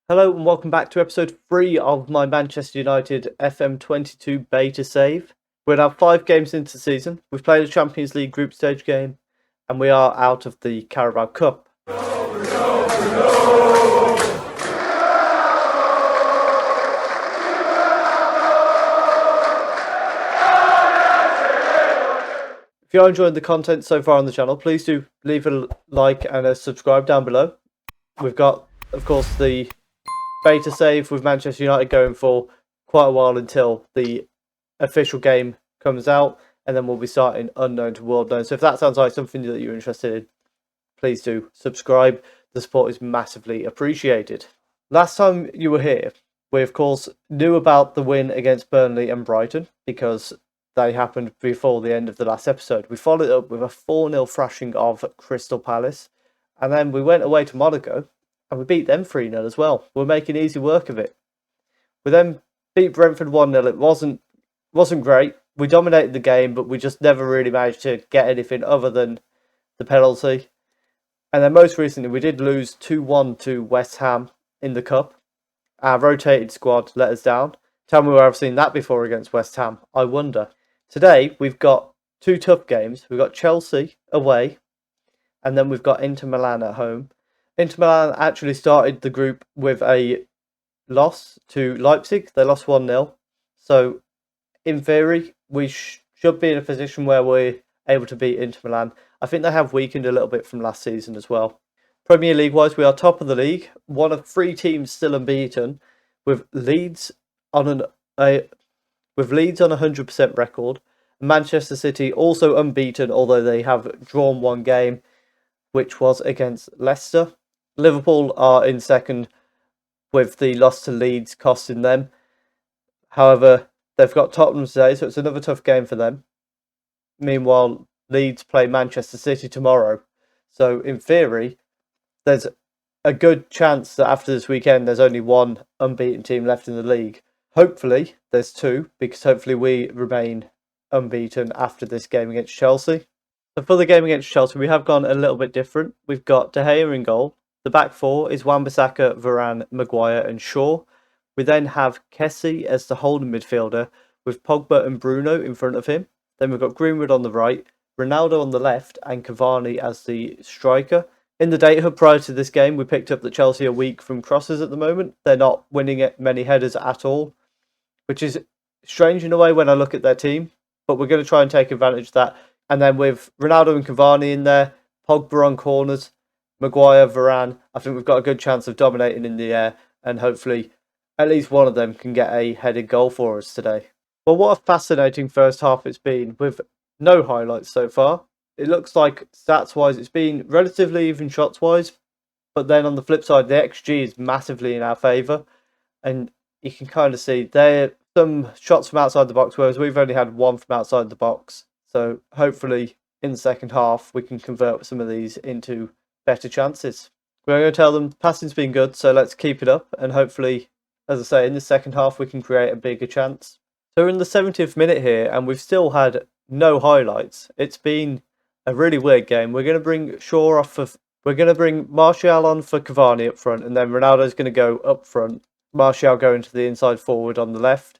Hello and welcome back to episode 3 of my Manchester United FM22 beta save. We're now 5 games into the season. We've played a Champions League group stage game and we are out of the Carabao Cup. If you're enjoying the content so far on the channel, please do leave a like and a subscribe down below. We've got, of course, the beta save with Manchester United going for quite a while until the official game comes out, and then we'll be starting Unknown to World Known. So if that sounds like something that you're interested in, please do subscribe. The support is massively appreciated. Last time you were here, we of course knew about the win against Burnley and Brighton because they happened before the end of the last episode. We followed it up with a 4-0 thrashing of Crystal Palace, and then we went away to Monaco and we beat them 3-0 as well. We're making easy work of it. We then beat Brentford 1-0. It wasn't great. We dominated the game, but we just never really managed to get anything other than the penalty. And then most recently, we did lose 2-1 to West Ham in the Cup. Our rotated squad let us down. Tell me where I've seen that before against West Ham. I wonder. Today, we've got 2 tough games. We've got Chelsea away, and then we've got Inter Milan at home. Inter Milan actually started the group with a loss to Leipzig. They lost 1-0. So, in theory, we should be in a position where we're able to beat Inter Milan. I think they have weakened a little bit from last season as well. Premier League-wise, we are top of the league. One of 3 teams still unbeaten, with Leeds on a 100% record. Manchester City also unbeaten, although they have drawn 1 game, which was against Leicester. Liverpool are in second, with the loss to Leeds costing them. However, they've got Tottenham today, so it's another tough game for them. Meanwhile, Leeds play Manchester City tomorrow. So, in theory, there's a good chance that after this weekend, there's only 1 unbeaten team left in the league. Hopefully, there's 2, because hopefully we remain unbeaten after this game against Chelsea. So for the game against Chelsea, we have gone a little bit different. We've got De Gea in goal. The back 4 is Wan-Bissaka, Varane, Maguire and Shaw. We then have Kessie as the holding midfielder, with Pogba and Bruno in front of him. Then we've got Greenwood on the right, Ronaldo on the left, and Cavani as the striker. In the data prior to this game, we picked up that Chelsea are weak from crosses at the moment. They're not winning many headers at all, which is strange in a way when I look at their team. But we're going to try and take advantage of that. And then with Ronaldo and Cavani in there, Pogba on corners, Maguire, Varane, I think we've got a good chance of dominating in the air, and hopefully at least one of them can get a headed goal for us today. Well, what a fascinating first half it's been, with no highlights so far. It looks like stats-wise it's been relatively even shots-wise, but then on the flip side, the XG is massively in our favour, and you can kind of see there some shots from outside the box, whereas we've only had 1 from outside the box. So hopefully in the second half we can convert some of these into better chances. We're going to tell them passing's been good, so let's keep it up, and hopefully, as I say, in the second half we can create a bigger chance. So we're in the 70th minute here, and we've still had no highlights. It's been a really weird game. We're going to bring Shaw off of... We're going to bring Martial on for Cavani up front, and then Ronaldo's going to go up front. Martial going to the inside forward on the left.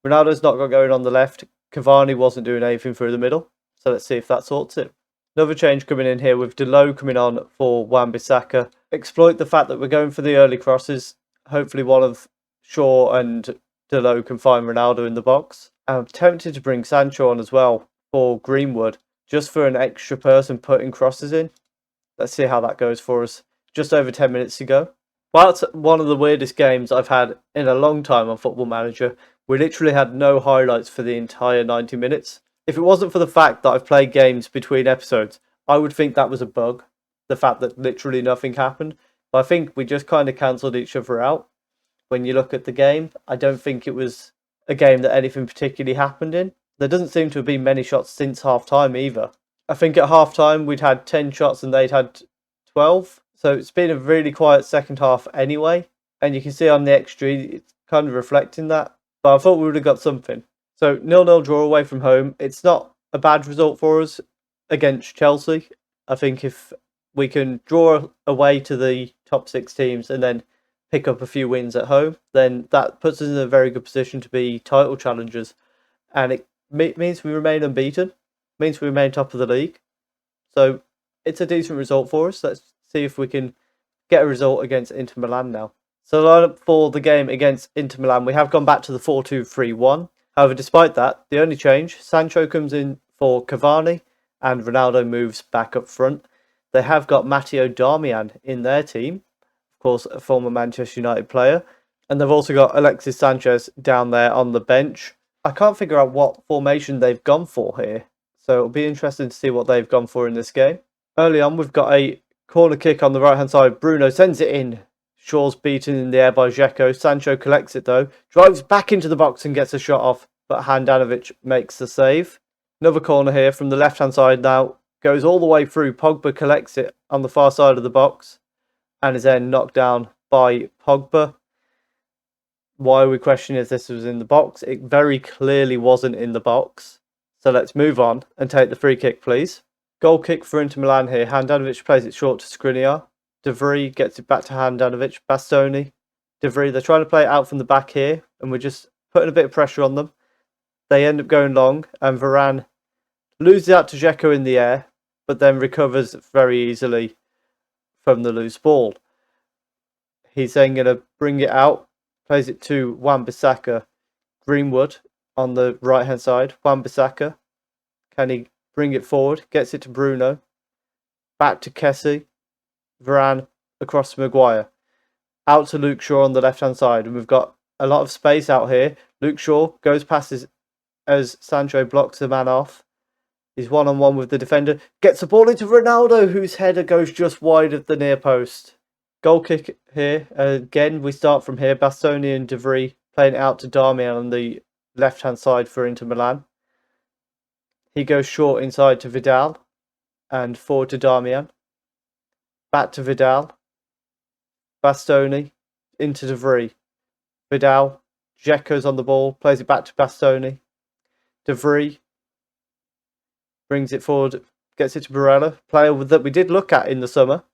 Ronaldo's not got going on the left. Cavani wasn't doing anything through the middle. So let's see if that sorts it. Another change coming in here with Delo coming on for Wan-Bissaka. Exploit the fact that we're going for the early crosses. Hopefully one of Shaw and Delo can find Ronaldo in the box. I'm tempted to bring Sancho on as well for Greenwood, just for an extra person putting crosses in. Let's see how that goes for us. Just over 10 minutes to go. While it's one of the weirdest games I've had in a long time on Football Manager, we literally had no highlights for the entire 90 minutes. If it wasn't for the fact that I've played games between episodes, I would think that was a bug. The fact that literally nothing happened. But I think we just kind of cancelled each other out. When you look at the game, I don't think it was a game that anything particularly happened in. There doesn't seem to have been many shots since half-time either. I think at half-time we'd had 10 shots and they'd had 12. So it's been a really quiet second half anyway. And you can see on the XG, it's kind of reflecting that. But I thought we would have got something. So 0-0 draw away from home. It's not a bad result for us against Chelsea. I think if we can draw away to the top 6 teams and then pick up a few wins at home, then that puts us in a very good position to be title challengers. And it means we remain unbeaten, means we remain top of the league. So it's a decent result for us. Let's see if we can get a result against Inter Milan now. So lineup for the game against Inter Milan, we have gone back to the 4-2-3-1. However, despite that, the only change, Sancho comes in for Cavani and Ronaldo moves back up front. They have got Matteo Darmian in their team, of course, a former Manchester United player. And they've also got Alexis Sanchez down there on the bench. I can't figure out what formation they've gone for here, so it'll be interesting to see what they've gone for in this game. Early on, we've got a corner kick on the right-hand side. Bruno sends it in. Shaw's beaten in the air by Dzeko. Sancho collects it though, drives back into the box and gets a shot off, but Handanovic makes the save. Another corner here from the left-hand side now, goes all the way through. Pogba collects it on the far side of the box and is then knocked down by Pogba. Why are we questioning if this was in the box? It very clearly wasn't in the box. So let's move on and take the free kick, please. Goal kick for Inter Milan here. Handanovic plays it short to Skriniar. De Vrij gets it back to Handanovic. Bastoni. De Vrij, they're trying to play it out from the back here, and we're just putting a bit of pressure on them. They end up going long, and Varane loses out to Dzeko in the air, but then recovers very easily from the loose ball. He's then going to bring it out, plays it to Wan-Bissaka. Greenwood on the right-hand side. Wan-Bissaka. Can he bring it forward? Gets it to Bruno. Back to Kessie. Varane across to Maguire. Out to Luke Shaw on the left-hand side. And we've got a lot of space out here. Luke Shaw goes past as Sancho blocks the man off. He's one-on-one with the defender. Gets the ball into Ronaldo, whose header goes just wide of the near post. Goal kick here. Again, we start from here. Bastoni and De Vrij playing it out to Darmian on the left-hand side for Inter Milan. He goes short inside to Vidal and forward to Darmian. Back to Vidal. Bastoni into De Vrij. Vidal. Dzeko's on the ball. Plays it back to Bastoni. De Vrij brings it forward. Gets it to Barella. Player that we did look at in the summer.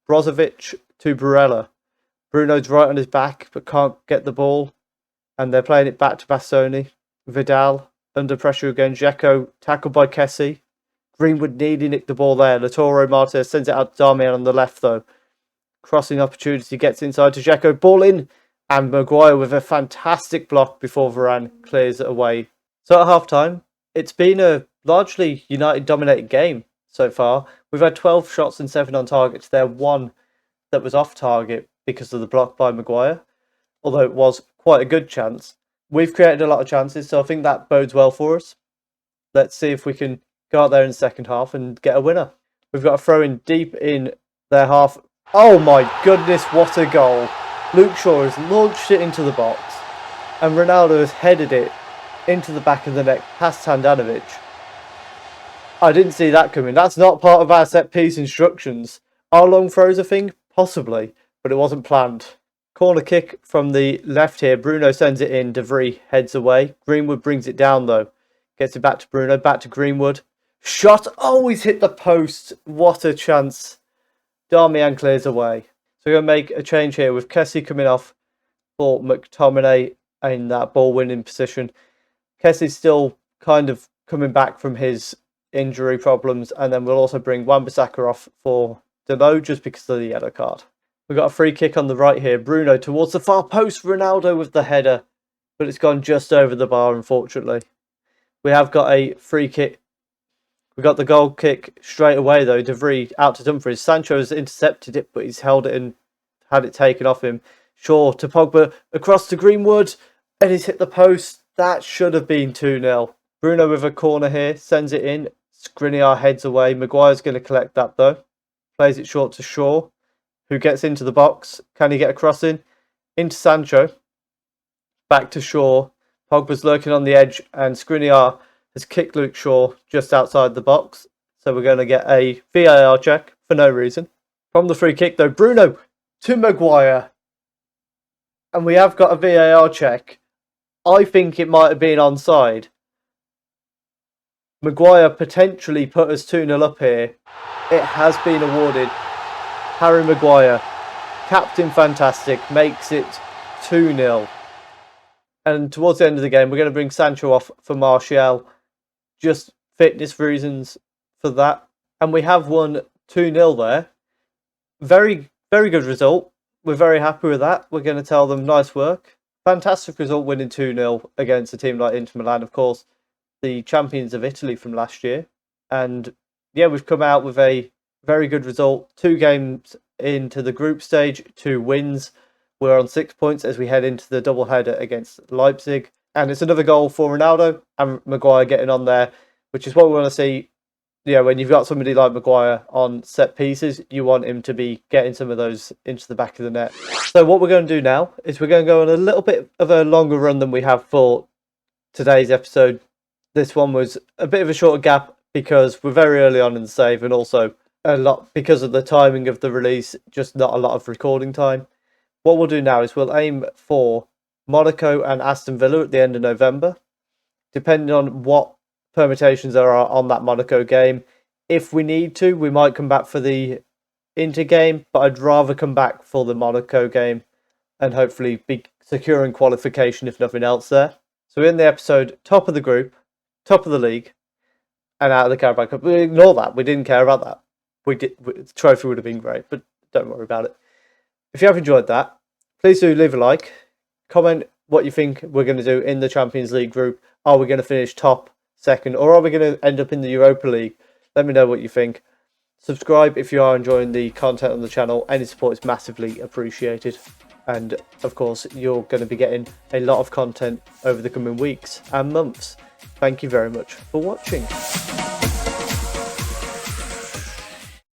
Brozovic to Barella. Bruno's right on his back but can't get the ball. And they're playing it back to Bastoni. Vidal under pressure again. Dzeko tackled by Kessie. Greenwood nearly nicked the ball there. Lautaro Martinez sends it out to Darmian on the left though. Crossing opportunity, gets inside to Dzeko. Ball in. And Maguire with a fantastic block before Varane clears it away. So at half-time, it's been a largely United-dominated game so far. We've had 12 shots and 7 on target. There one that was off target because of the block by Maguire, although it was quite a good chance. We've created a lot of chances, so I think that bodes well for us. Let's see if we can go out there in the second half and get a winner. We've got a throw in deep in their half. Oh my goodness, what a goal. Luke Shaw has launched it into the box and Ronaldo has headed it into the back of the net past Handanovic. I didn't see that coming. That's not part of our set piece instructions. Are long throws a thing? Possibly, but it wasn't planned. Corner kick from the left here. Bruno sends it in. De Vrij heads away. Greenwood brings it down though. Gets it back to Bruno. Back to Greenwood. Shot. Oh, he's hit the post. What a chance. Darmian clears away. So we're going to make a change here with Kessie coming off for McTominay in that ball-winning position. Kessie's still kind of coming back from his injury problems. And then we'll also bring Wan-Bissaka off for Delo just because of the yellow card. We've got a free kick on the right here. Bruno towards the far post. Ronaldo with the header. But it's gone just over the bar, unfortunately. We have got a free kick. We got the goal kick straight away, though. De Vrij out to Dumfries. Sancho has intercepted it, but he's held it and had it taken off him. Shaw to Pogba. Across to Greenwood. And he's hit the post. That should have been 2-0. Bruno with a corner here. Sends it in. Skriniar heads away. Maguire's going to collect that, though. Plays it short to Shaw, who gets into the box. Can he get a cross in? Into Sancho. Back to Shaw. Pogba's lurking on the edge, and Skriniar has kicked Luke Shaw just outside the box. So we're going to get a VAR check for no reason. From the free kick, though, Bruno to Maguire. And we have got a VAR check. I think it might have been onside. Maguire potentially put us 2-0 up here. It has been awarded. Harry Maguire Captain Fantastic makes it 2-0. And towards the end of the game, we're going to bring Sancho off for Martial. Just fitness reasons for that. And we have won 2-0 there. Very, very good result. We're very happy with that. We're going to tell them nice work. Fantastic result, winning 2-0 against a team like Inter Milan, of course, the champions of Italy from last year. And yeah, we've come out with a very good result. 2 games into the group stage, 2 wins. We're on 6 points as we head into the double-header against Leipzig. And it's another goal for Ronaldo and Maguire getting on there, which is what we want to see. Yeah, when you've got somebody like Maguire on set pieces, you want him to be getting some of those into the back of the net. So what we're going to do now is we're going to go on a little bit of a longer run than we have for today's episode. This one was a bit of a shorter gap because we're very early on in the save, and also a lot because of the timing of the release, just not a lot of recording time. What we'll do now is we'll aim for Monaco and Aston Villa at the end of November, depending on what permutations there are on that Monaco game. If we need to, we might come back for the Inter game, but I'd rather come back for the Monaco game and hopefully be securing qualification if nothing else there. So in the episode, top of the group, top of the league, and out of the Carabao Cup. We ignore that. We didn't care about that. The trophy would have been great, but don't worry about it. If you have enjoyed that, please do leave a like. Comment what you think we're going to do in the Champions League group. Are we going to finish top, second, or are we going to end up in the Europa League? Let me know what you think. Subscribe if you are enjoying the content on the channel. Any support is massively appreciated. And of course, you're going to be getting a lot of content over the coming weeks and months. Thank you very much for watching.